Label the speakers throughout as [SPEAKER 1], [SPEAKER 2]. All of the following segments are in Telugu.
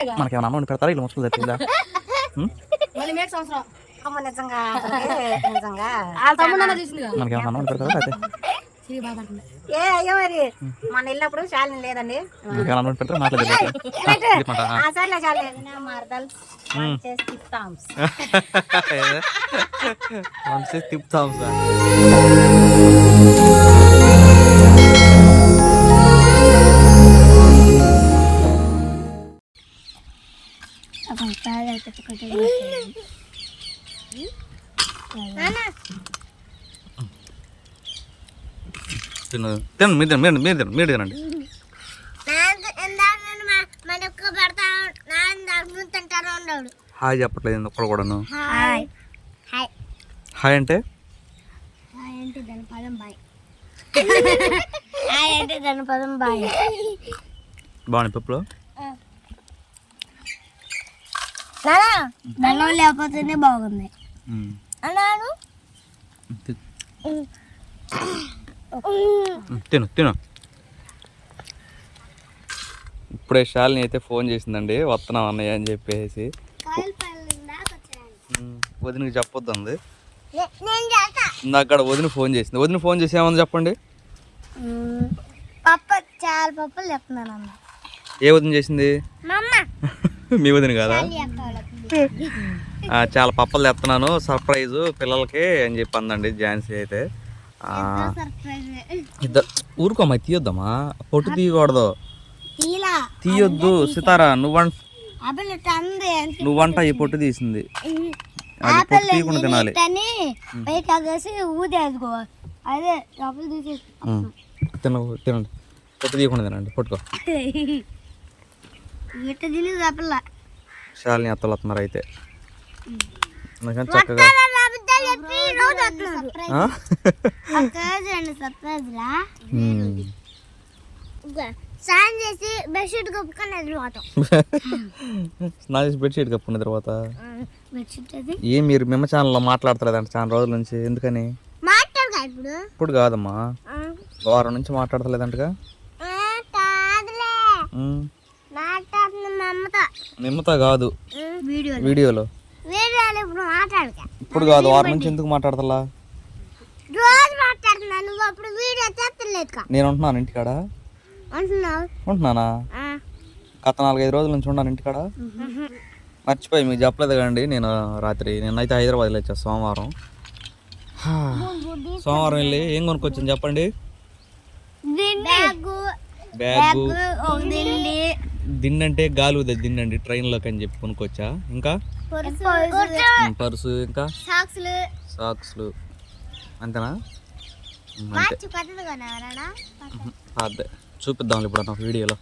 [SPEAKER 1] మనకేమన్నా అన్నం పెడతారా ఇల్లు ముసుగులు తెచ్చిందా మనకేమన్నా అన్నం పెడతారా అయితే
[SPEAKER 2] మరి మన వెళ్ళినప్పుడు శాలిని లేదండి
[SPEAKER 1] అన్నం పెడతారా మాట్లాడేది తిప్పుతాం సార్ తినండి మీరు తినండి హాయ్ చెప్పట్లేదు ఒక్కడు కూడాను హాయ్ అంటే బాగుంది పప్పులో
[SPEAKER 2] బెల్లం లేకపోతేనే బాగుంది అన్నాను
[SPEAKER 1] తిను ఇప్పుడే శాలిని అయితే ఫోన్ చేసిందండి వస్తున్నాం అన్నయ్య అని చెప్పేసి వదినకి చెప్పొద్దు అంది ఇందాక వదిన ఫోన్ చేసింది వదిన ఫోన్ చేసి ఏమని చెప్పండి
[SPEAKER 2] చాలా పప్పులు చెప్తున్నాను అన్న
[SPEAKER 1] ఏ వదిన చేసింది మీ వదిన కాదా చాలా పప్పలు తెస్తున్నాను సర్ప్రైజ్ పిల్లలకి అని చెప్పి అందండి ఝాన్సీ అయితే ఊరుకోమ్మా తీయొద్దమ్మా పొట్టు తీయకూడదు తీయొద్దు సితారా నువ్వంట ఈ పొట్టు తీసింది అది పొట్టు తీయకుండా తినాలి తినండి పొట్టు తీయకుండా తినండి పట్టుకో శాలిని అత్తలు వస్తున్నారు అయితే చక్కగా
[SPEAKER 2] స్నానం చేసి బెడ్షీట్
[SPEAKER 1] కప్పుకున్న తర్వాత ఏం మీరు మిమ్మ ఛానల్లో మాట్లాడతలేదంట చాలా రోజుల నుంచి ఎందుకని ఇప్పుడు కాదమ్మా వారం నుంచి మాట్లాడతలేదంటగా మిమ్మతో కాదు వీడియోలో ఇప్పుడు కాదు వారం నుంచి ఎందుకు మాట్లాడతలా నేను ఉంటున్నాను ఇంటికాడ ఉంటున్నానా గత 4-5 రోజుల నుంచి ఉన్నాను ఇంటికాడ మర్చిపోయి మీకు చెప్పలేదు కదండి నేను రాత్రి నిన్నైతే హైదరాబాద్లో వచ్చా సోమవారం వెళ్ళి ఏం కొనుక్కొచ్చింది చెప్పండి బ్యాగు దిండి అంటే గాలి దిండండి ట్రైన్లోకి అని చెప్పి కొనుక్కొచ్చా ఇంకా పర్సు ఇంకా సాక్స్లు అంతేనా అంతే చూపిద్దాం ఇప్పుడు అన్న వీడియోలో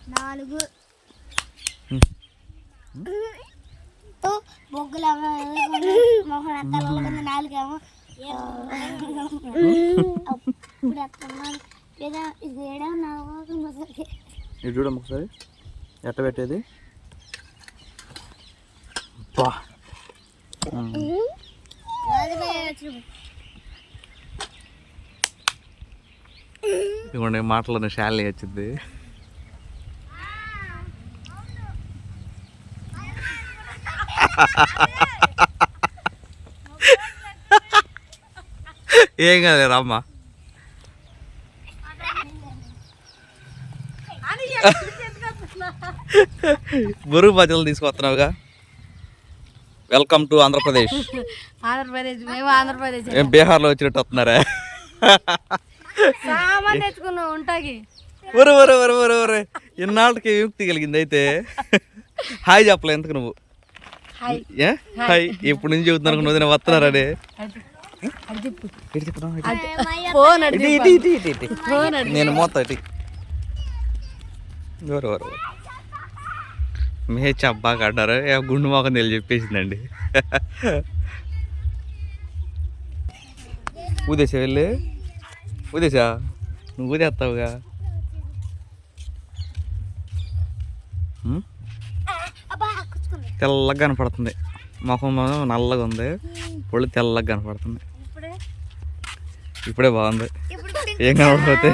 [SPEAKER 1] ఇది చూడమ్మ ఒకసారి ఎట్ట పెట్టేది ఇవ్వండి మాటలోనే శాలిని వచ్చింది ఏం కాదు రామ్మ బరువు బాధ్యతలు తీసుకొస్తున్నావుగా వెల్కమ్ టు ఆంధ్రప్రదేశ్ బీహార్లో వచ్చినట్టు వస్తున్నారా ఇన్నాళ్ళకి విముక్తి కలిగింది అయితే హాయ్ చెప్పలే ఎందుకు నువ్వు హాయ్ ఎప్పుడు నుంచి చెబుతున్నారు నువ్వు వస్తున్నారని నేను మోతా ఎవరు మేచ్ అబ్బాగా ఆడారు గుండు మొఖం తెలిసి చెప్పేసిందండి ఊదేసా వెళ్ళి ఊదేసా నువ్వు ఊదేస్తావుగా తెల్లగా కనపడుతుంది ముఖం నల్లగా ఉంది పొళ్ళు తెల్లగా కనపడుతుంది ఇప్పుడే బాగుంది ఏం కనపడిపోతే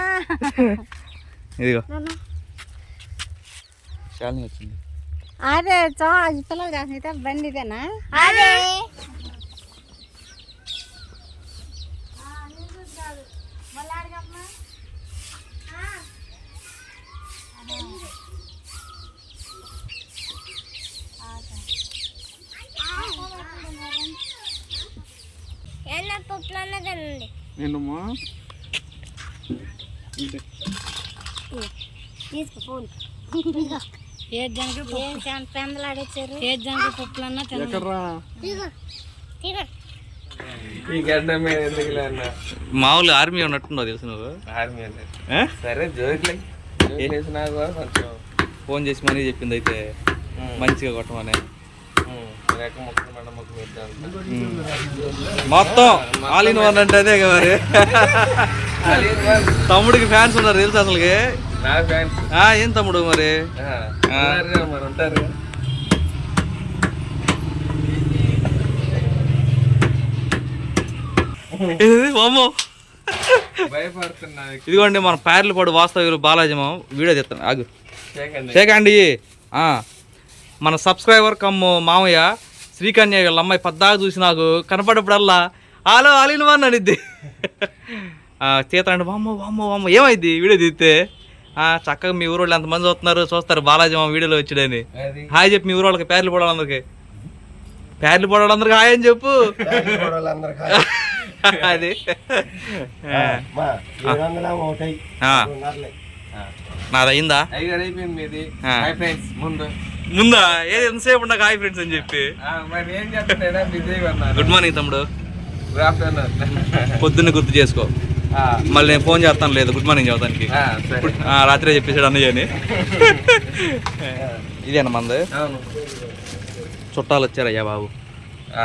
[SPEAKER 1] ఇదిగో శాలిని వచ్చింది
[SPEAKER 2] అదే పిల్లలు కాకపోతే బండి ఇదేనా అదే
[SPEAKER 1] నిన్నమ్మా
[SPEAKER 2] తీసుకో ఫోన్ పెందలాడేచ్చారు
[SPEAKER 1] ఎక్కడ్రా
[SPEAKER 3] ఈ గడ్డ మీద ఎందుకు లేన్నా
[SPEAKER 1] మామూలు ఆర్మీ ఉన్నట్టున్నావు తెలుసు నువ్వు
[SPEAKER 3] ఆర్మీ అనేది సరే జోక్లే వేసినా కూడా కొంచెం
[SPEAKER 1] ఫోన్ చేసి మనీ చెప్పింది అయితే మంచిగా కొట్టమని
[SPEAKER 3] రెక్క ముక్కలు మెడ ముక్కలు ఇద్దాం
[SPEAKER 1] మొత్తం ఆల్ ఇన్ వన్ అంటే అదే కదా మరి తమ్ముడికి ఫ్యాన్స్ ఉన్నారు తెలుసు అసలుకి
[SPEAKER 3] నా ఫ్యాన్స్
[SPEAKER 1] ఏం తమ్ముడు మరి
[SPEAKER 3] మరి ఉంటారు
[SPEAKER 1] అమ్మో
[SPEAKER 3] భయపడుతున్నా
[SPEAKER 1] ఇదిగోండి మన పేర్లపాడు వాస్తవ్యులు బాలాజీ వీడియో తెస్తాను ఆగు
[SPEAKER 3] చేయకండి
[SPEAKER 1] చేయకండి మన సబ్స్క్రైబర్ కమ్ మామయ్య శ్రీకన్య వీళ్ళ అమ్మాయి పద్దాగా చూసి నాకు కనపడప్పుడల్లా ఆలో ఆలిన వన్ అనిద్ది చేతండి వామ్మో వామ్మో వామ్మో ఏమైంది వీడియో తీస్తే చక్కగా మీ ఊరోళ్ళు ఎంతమంది చూస్తారు బాలాజీ మామ వీడియోలో వచ్చాడని హాయ్ చెప్పి మీ ఊరోళ్ళకి పేర్లు పోవడాలందరికి హాయ్ అని చెప్పు అది నాది అయిందా
[SPEAKER 3] అయిపోయింది మీది ఫ్రెండ్స్
[SPEAKER 1] ముందా ఏది ఎంతసేపు నాకు హాయ్ ఫ్రెండ్స్ అని చెప్పి
[SPEAKER 3] మరి ఏం చెప్తారా బిజీగా ఉన్నారు
[SPEAKER 1] గుడ్ మార్నింగ్ తమ్ముడు
[SPEAKER 3] గుడ్ ఆఫ్టర్నూన్
[SPEAKER 1] పొద్దున్న గుర్తు చేసుకో మళ్ళీ నేను ఫోన్ చేస్తాను లేదు గుడ్ మార్నింగ్ చెబుతానికి రాత్రే చెప్పేసాడు అన్నయ్య అని ఇదేనా మంది
[SPEAKER 3] అవును
[SPEAKER 1] చుట్టాలు వచ్చారయ్యా బాబు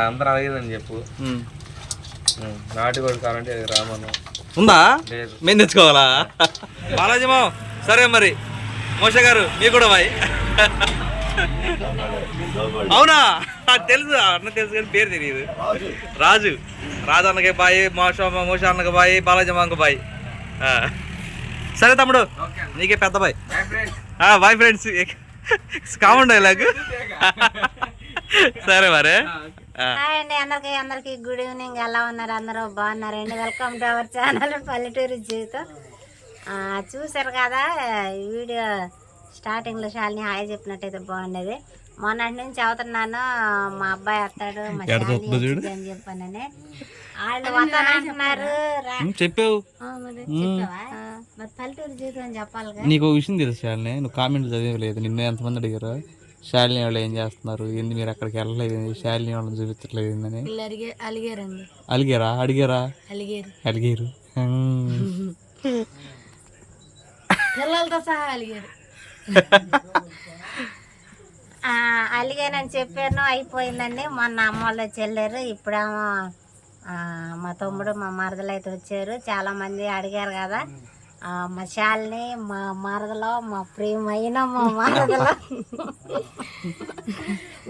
[SPEAKER 3] అందరూ అడిగేదని చెప్పు నాటుకోడి కావాలంటే రామను
[SPEAKER 1] ఉందా
[SPEAKER 3] లేదు
[SPEAKER 1] మేము తెచ్చుకోవాలా బాలాజీ మావ సరే మరి మోష గారు మీకు కూడా బాయ్ అవునా తెలుసు అన్న తెలుసు కానీ పేరు తెలియదు రాజు రాజు అన్నకి బాయ్ మోష అన్నకి బాయ్ బాలాజీ మాకు బాయ్ సరే తమ్ముడు నీకే పెద్ద బాయ్ బాయ్ ఫ్రెండ్స్ కామండి ఇలాగ సరే మరి
[SPEAKER 2] హాయ్ అండి అందరికి గుడ్ ఈవినింగ్ ఎలా ఉన్నారు అందరూ బాగున్నారండి వెల్కమ్ టు అవర్ ఛానల్ పల్లెటూరు జీవితం చూసారు కదా ఈ వీడియో స్టార్టింగ్లో శాలిని హాయ్ చెప్పినట్టయితే బాగుండేది మొన్నటి నుంచి అవుతున్నాను మా అబ్బాయి వస్తాడు మా శాలిని అని చెప్పానని వాళ్ళు వస్తానంటున్నారు
[SPEAKER 1] చెప్పావు
[SPEAKER 2] మరి పల్లెటూరు జీవితం అని చెప్పాలి
[SPEAKER 1] నీకు విషయం తెలుసు శాలిని నువ్వు కామెంట్లు చదివలేదు నిన్న ఎంతమంది అడిగారు శాలిని వాళ్ళు ఏం చేస్తున్నారు ఏంది మీరు అక్కడికి వెళ్ళలేదు శాలిని వాళ్ళని చూపించట్లేదు ఏందని అలిగారా అడిగారా అలిగారు
[SPEAKER 2] పిల్లలతో సహా అలిగారు అలిగానని చెప్పాను అయిపోయిందండి మొన్న అమ్మ వాళ్ళు వచ్చి వెళ్ళారు ఇప్పుడేమో మా తమ్ముడు మా మరదలు అయితే వచ్చారు చాలా మంది అడిగారు కదా మా శాలిని మా మరదలో మా ప్రియమైన మా మరదలో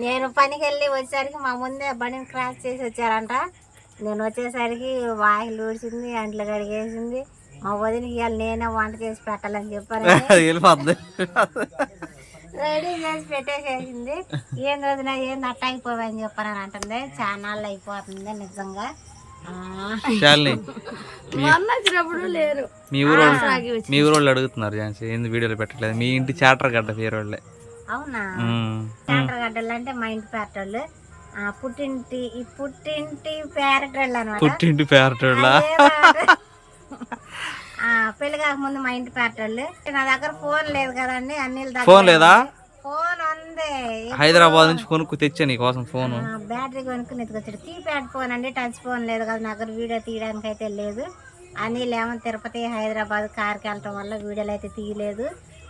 [SPEAKER 2] నేను పనికి వెళ్ళి వచ్చేసరికి మా ముందే బండిని క్రాస్ చేసి వచ్చారంట నేను వచ్చేసరికి వాకిలు ఊడ్చింది అంట్లు కడిగేసింది మా వదినకి ఇవాళ నేనే వంట చేసి పెట్టాలని చెప్పాను రెడీ చేసి పెట్టేసేసింది ఏం వదిన ఏంది అట్ట అయిపోవని చెప్పాను అంటుంది చాలా అయిపోతుంది నిజంగా
[SPEAKER 1] వచ్చినప్పుడు లేరు మీ ఊరు వాళ్ళు అడుగుతున్నారు ఝాన్సీ ఏంది వీడియోలు పెట్టట్లేదు మీ ఇంటి చాటర్ గడ్డ పేరు వాళ్ళే
[SPEAKER 2] అవునా చాటర్ గడ్డలు అంటే మా ఇంటి పేరటోళ్ళు పుట్టింటి పేరటోళ్ళు అనమాట
[SPEAKER 1] పుట్టింటి పేరటోళ్ళ
[SPEAKER 2] పెళ్లి కాకముందు మా ఇంటి పేరటోళ్ళు నా దగ్గర ఫోన్ లేదు కదండి అన్ని
[SPEAKER 1] ఫోన్ లేదా
[SPEAKER 2] ఫోన్ ఉంది
[SPEAKER 1] హైదరాబాద్ నుంచి కొనుక్కు తెచ్చా నీ కోసం ఫోన్
[SPEAKER 2] బ్యాటరీ కొనుక్కుని ఎత్తుకొచ్చాడు కీప్యాడ్ ఫోన్ అండి టచ్ ఫోన్ లేదు కదా నా దగ్గర వీడియో తీయడానికి అయితే లేదు అనిల్ ఏమో తిరుపతి హైదరాబాద్ కార్కి వెళ్ళటం వల్ల వీడియోలు అయితే తీయలేదు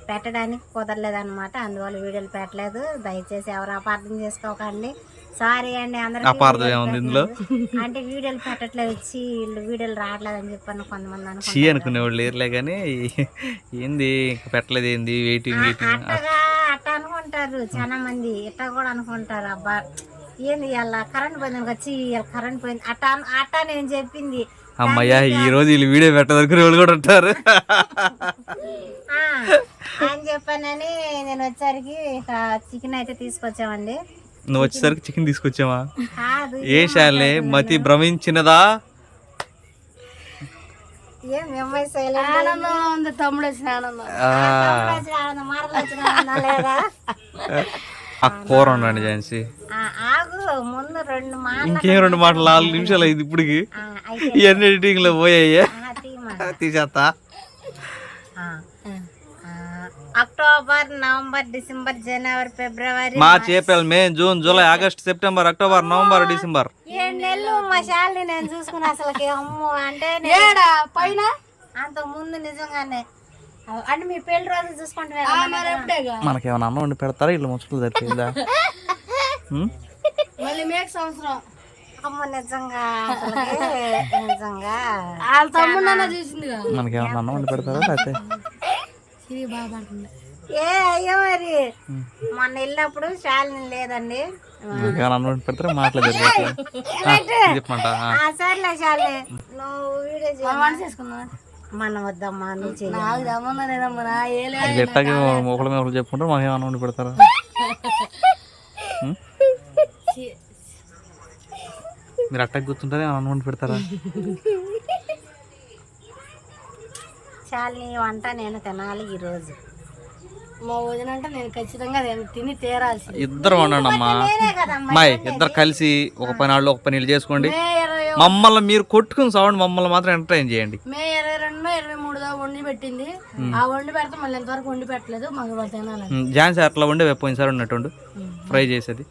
[SPEAKER 2] పెట్టడానికి కుదరలేదు అనమాట అందువల్ల వీడియోలు పెట్టలేదు దయచేసి ఎవరు అపార్థం చేసుకోకండి సారీ అండి అందరూ అంటే వీడియోలు పెట్టట్లేదు వచ్చి వీడియోలు రావట్లేదు అని చెప్పాను కొంతమంది
[SPEAKER 1] అనుకునేవాళ్ళు లేరులే కానీ ఏంది పెట్టలేదు ఏంది వెయిటింగ్
[SPEAKER 2] అట్ట అనుకుంటారు చాలా మంది ఇట్లా కూడా అనుకుంటారు అబ్బా ఏంది ఇలా కరెంట్ పోయింది వచ్చి కరెంట్ పోయింది అట్ట నేను చెప్పింది
[SPEAKER 1] అమ్మయ్యా ఈ రోజు వీళ్ళు వీడియో పెట్టదనుకునే వాళ్ళు కూడా ఉంటారు.
[SPEAKER 2] అని చెప్పానని నేను వచ్చేసరికి చికెన్ అయితే తీసుకొచ్చామండి.
[SPEAKER 1] నువ్వు వచ్చేసరికి చికెన్ తీసుకొచ్చావా?
[SPEAKER 2] కాదు,
[SPEAKER 1] ఏ శాలే మతి భ్రమించినదా?
[SPEAKER 2] ఏం అమ్మాయి సైలెంట్
[SPEAKER 4] ఆనందం ఉంది, తమ్ముడు వచ్చిన ఆనందం.
[SPEAKER 2] మరలు వచ్చిన ఆనందం లేదా?
[SPEAKER 1] ఆ కూర ఉండండి ఝాన్సీ.
[SPEAKER 2] ఆగు, ముందు 2 మాటలు.
[SPEAKER 1] ఇంకేం 2 మాటలు 4 నిమిషాలు అయింది ఇప్పటికి. ఇవన్నీ ఎడిటింగ్ లో పోయాయి. తీసేస్తా.
[SPEAKER 2] అక్టోబర్, నవంబర్, డిసెంబర్, జనవరి, ఫిబ్రవరి,
[SPEAKER 1] March, April, May, June, July, August, September, October, November, December
[SPEAKER 2] 7 నెలలు మా శాలని నేను చూసుకున్నా. అసలుకి అమ్ము అంటే
[SPEAKER 4] పైన
[SPEAKER 2] అంత ముందు నిజంగానే అంటే మీ పెళ్లి రోజు చూసుకుంటే
[SPEAKER 1] మనకేమైనా అన్నం వండి పెడతారా? ఇల్లు ముచ్చట్లు జరిపిందా?
[SPEAKER 4] మళ్ళీ మేక్ సంవత్సరం
[SPEAKER 2] అమ్మ నిజంగా నిజంగా
[SPEAKER 4] వాళ్ళ తమ్ముడు చూసింది
[SPEAKER 1] మనకేమైనా అన్నం వండి పెడతారా? అయితే
[SPEAKER 2] ఏ అయ్యో మరి మొన్న వెళ్ళినప్పుడు శాలిని లేదండి.
[SPEAKER 1] మనకేమైనా అన్నం వండి పెడతారా? మాటలు చెప్పమంట.
[SPEAKER 2] సర్లే శాలిని నువ్వు వీడియో
[SPEAKER 4] చేసుకున్నా
[SPEAKER 2] మనం వద్దమ్మా నువ్వు చేయాలి.
[SPEAKER 1] ఎట్టాకి ఒకళ్ళ మీద ఒకళ్ళు చెప్పుకుంటారు. మాకేమైనా అన్నం వండి పెడతారా? మీరు అట్టకి కూర్చుంటారే అన్నం వండి పెడతారా?
[SPEAKER 2] శాలిని వంట నేను తినాలి ఈరోజు.
[SPEAKER 4] మా వదిన అంటే నేను ఖచ్చితంగా తిని తీరాల్సి.
[SPEAKER 1] ఇద్దరు వండండి అమ్మా. అమ్మాయి ఇద్దరు కలిసి ఒక పని వాళ్ళు ఒక పని వీళ్ళు చేసుకోండి. మమ్మల్ని మీరు కొట్టుకుని సౌండ్ మమ్మల్ని మాత్రం ఎంటర్టైన్ చేయండి.
[SPEAKER 4] మే 22, 23 దాకా వండి పెట్టింది. ఆ వండి పెడితే మళ్ళీ ఎంతవరకు వండి పెట్టలేదు. మాకు తినాలి.
[SPEAKER 1] ఝాన్సీ అట్లా వండే పోయినసారి ఉన్నట్టు ఫ్రై చేసేది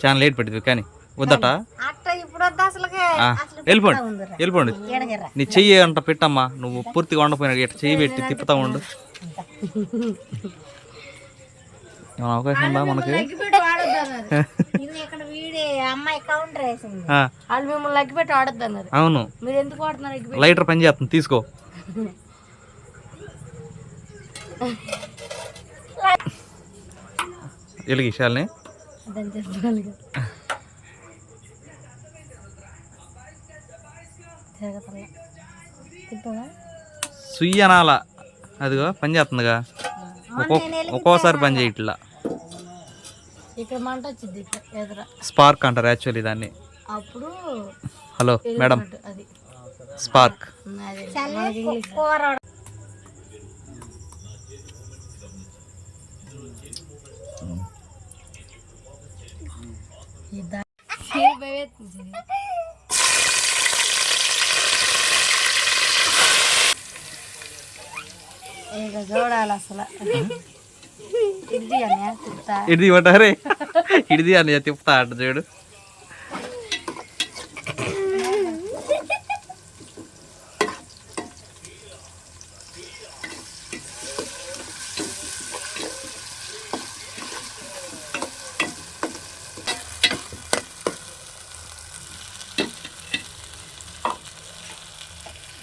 [SPEAKER 1] చాలా లేట్ పెట్టింది. కానీ వద్దట వెళ్ళిపోండి వెళ్ళిపోండి. నీ చెయ్యి అంట పెట్టమ్మా. నువ్వు పూర్తిగా వండపోయినా ఇట్లా చెయ్యి పెట్టి తిప్పుతా ఉండు. ఏమైనా అవకాశం ఉందా మనకి?
[SPEAKER 4] వాళ్ళు మిమ్మల్ని లగ్గి పెట్టి ఆడద్దు అన్నారు.
[SPEAKER 1] అవును,
[SPEAKER 4] మీరు ఎందుకు వాడుతున్నారు?
[SPEAKER 1] లైటర్ పని చేస్తుంది, తీసుకో. వెలిగి శాలిని సుయ్యనాల అదిగో పని చేస్తుందిగా. ఒక్కోసారి పని చేయట్లా.
[SPEAKER 4] ఇక్కడ మంట వచ్చింది ఎదుర.
[SPEAKER 1] స్పార్క్ అంటారు యాక్చువల్లీ దాన్ని.
[SPEAKER 4] అప్పుడు
[SPEAKER 1] హలో మేడం,
[SPEAKER 4] అది
[SPEAKER 1] స్పార్క్.
[SPEAKER 4] ఇక చూడాలి అసలు.
[SPEAKER 1] ఇడిది ఇవ్వటారే ఇడిది అని తిప్పుతా అంట చూడు.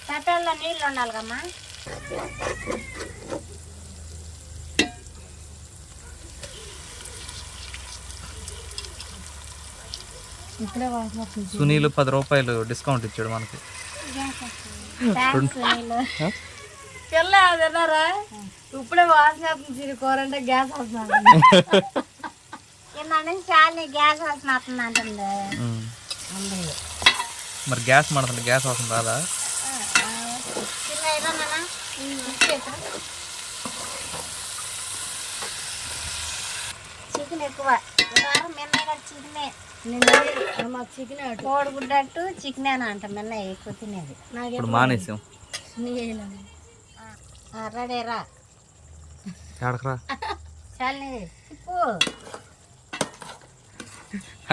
[SPEAKER 2] తట్టల్లో నీళ్ళు ఉండాలి కమ్మా.
[SPEAKER 1] సునీల్ 10 రూపాయలు డిస్కౌంట్ ఇచ్చాడు మనకి.
[SPEAKER 4] తిన్నారా? ఇప్పుడే వాసన వస్తుంది కూర అంటే గ్యాస్ వస్తుంది.
[SPEAKER 2] చాలా గ్యాస్ వాసన వస్తుంది అంటుంది.
[SPEAKER 1] మరి గ్యాస్ మాడుతుంది, గ్యాస్ వస్తుంది రాదా?
[SPEAKER 2] చికెన్ ఎక్కువ చికెనే
[SPEAKER 4] మాకు చికెన్
[SPEAKER 2] కోడిగుడ్డట్టు చికెన్ అంట మిన్న ఎక్కువ తినేది.
[SPEAKER 1] ఇప్పుడు మానేసాం.
[SPEAKER 2] రెడీరా
[SPEAKER 1] ఎక్కడకరా
[SPEAKER 2] చాలు తిప్పు.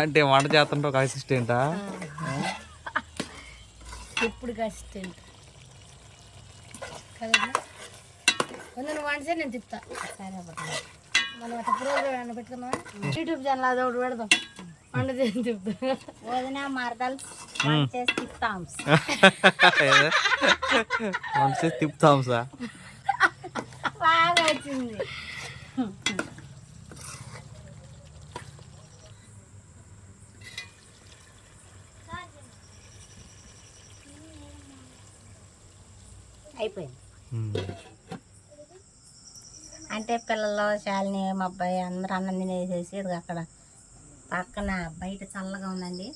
[SPEAKER 4] అంటే
[SPEAKER 1] వంట చేస్తుంటే ఒక అసిస్టెంటా?
[SPEAKER 4] ఇప్పుడు అసిస్టెంట్ కదా. నువ్వు వంట నేను తిప్పుతా.
[SPEAKER 2] సరే
[SPEAKER 4] మనం అట్లా ప్రోగ్రామ్ పెట్టుకున్నాం. యూట్యూబ్ ఛానల్ అది ఒకటి పెడదాం. వంట చేసి తిప్పుతా.
[SPEAKER 2] వదిన మరదలు చేసి తిప్పుతాం.
[SPEAKER 1] వంట చేసి తిప్పుతాం సార్.
[SPEAKER 2] బాగా వచ్చింది. అయిపోయింది. అంటే పిల్లలు శాలిని మా అబ్బాయి అందరూ అన్నం తినేసేసి ఇది అక్కడ పక్కన బయట చల్లగా ఉందండి,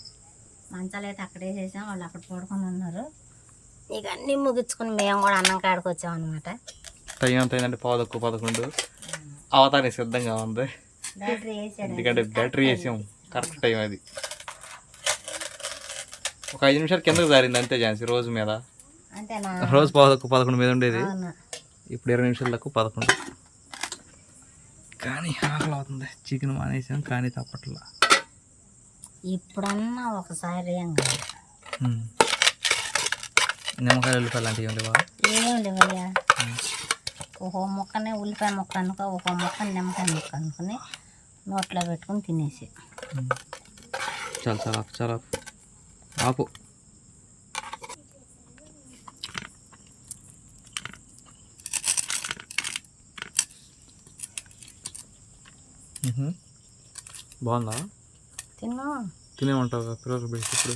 [SPEAKER 2] మంచాలు అయితే అక్కడ వేసేసాం, వాళ్ళు అక్కడ పడుకొని ఉన్నారు. ఇక అన్నీ ముగించుకుని మేము కూడా అన్నం కాడికి వచ్చామన్నమాట.
[SPEAKER 1] టైం ఎంత అయిందంటే 11 అవతారం సిద్ధంగా ఉంది,
[SPEAKER 2] బ్యాటరీ వేసాడు.
[SPEAKER 1] ఎందుకంటే బ్యాటరీ వేసాం కరెక్ట్ టైం అది. ఒక 5 నిమిషాలు కిందకు జారింది అంతే ఝాన్సీ రోజు మీద.
[SPEAKER 2] అంతేనా?
[SPEAKER 1] రోజు 11 మీద ఉండేది,
[SPEAKER 2] అవును.
[SPEAKER 1] ఇప్పుడు 20 నిమిషాలు తక్కువ 11. కానీ ఆకలి అవుతుంది, చికెన్ మానేసాం కానీ తప్పట్లా.
[SPEAKER 2] ఇప్పుడన్నా ఒకసారి ఏం కాదు,
[SPEAKER 1] నిమ్మకాయలు ఉల్లిపాయలు లాంటివి ఏం లేవా?
[SPEAKER 2] ఏం లేవయ్యా. ఒక్కో ముక్కనే ఉల్లిపాయ ముక్క అనుకో, ఒక్కో ముక్క నిమ్మకాయ ముక్క అనుకుని నోట్లో పెట్టుకుని తినేసి.
[SPEAKER 1] చాలా ఆపు. బాగుందా?
[SPEAKER 2] తిను,
[SPEAKER 1] తినేమంటావు పిల్లలు పెట్టి ఇప్పుడు?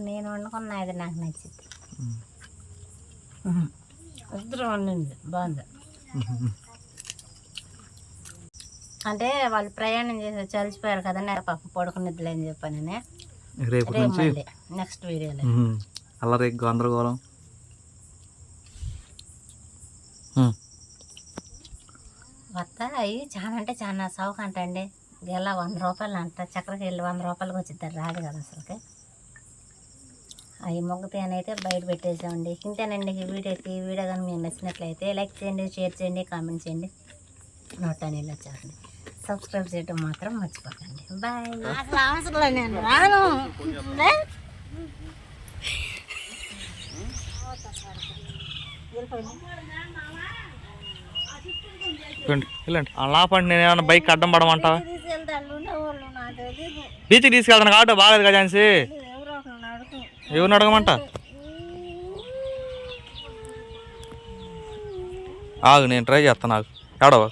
[SPEAKER 2] నేను వండుకున్నా, అది నాకు నచ్చింది. ఇద్దరు వండింది బాగుంది. అంటే వాళ్ళు ప్రయాణం చేసి చలిచిపోయారు కదా, నేను పాప పడుకునిద్దులే అని చెప్పాను.
[SPEAKER 1] రేపు నుంచి
[SPEAKER 2] నెక్స్ట్ వీడియోలో
[SPEAKER 1] అల్లరి గందరగోళం.
[SPEAKER 2] వత్త అవి చాలా అంటే చాలా సౌక అంటండి. గెల 100 రూపాయలు అంట, చక్కెరకి వెళ్ళి 100 రూపాయలకి వచ్చిద్దారు, రాదు కదా అసలుకి. అవి మొగ్గతేనైతే బయట పెట్టేసామండి. ఇంతేనండి ఈ వీడియో కానీ మీకు నచ్చినట్లయితే లైక్ చేయండి, షేర్ చేయండి, కామెంట్ చేయండి, నోటానీళ్ళు వచ్చేయండి, సబ్స్క్రైబ్ చేయడం మాత్రం మర్చిపోకండి. బాయ్. అసలు అవసరం నేను రాను.
[SPEAKER 1] వెళ్ళండి అలా పండి. నేను ఏమన్నా బైక్ అడ్డం పడమంటావా? బీచ్కి తీసుకెళ్తాను ఆటో బాగాలేదు కదా ఝాన్సీ, ఎవరిని అడగమంట? ఆగు నేను ట్రై చేస్తాను, ఆగు. ఆడవా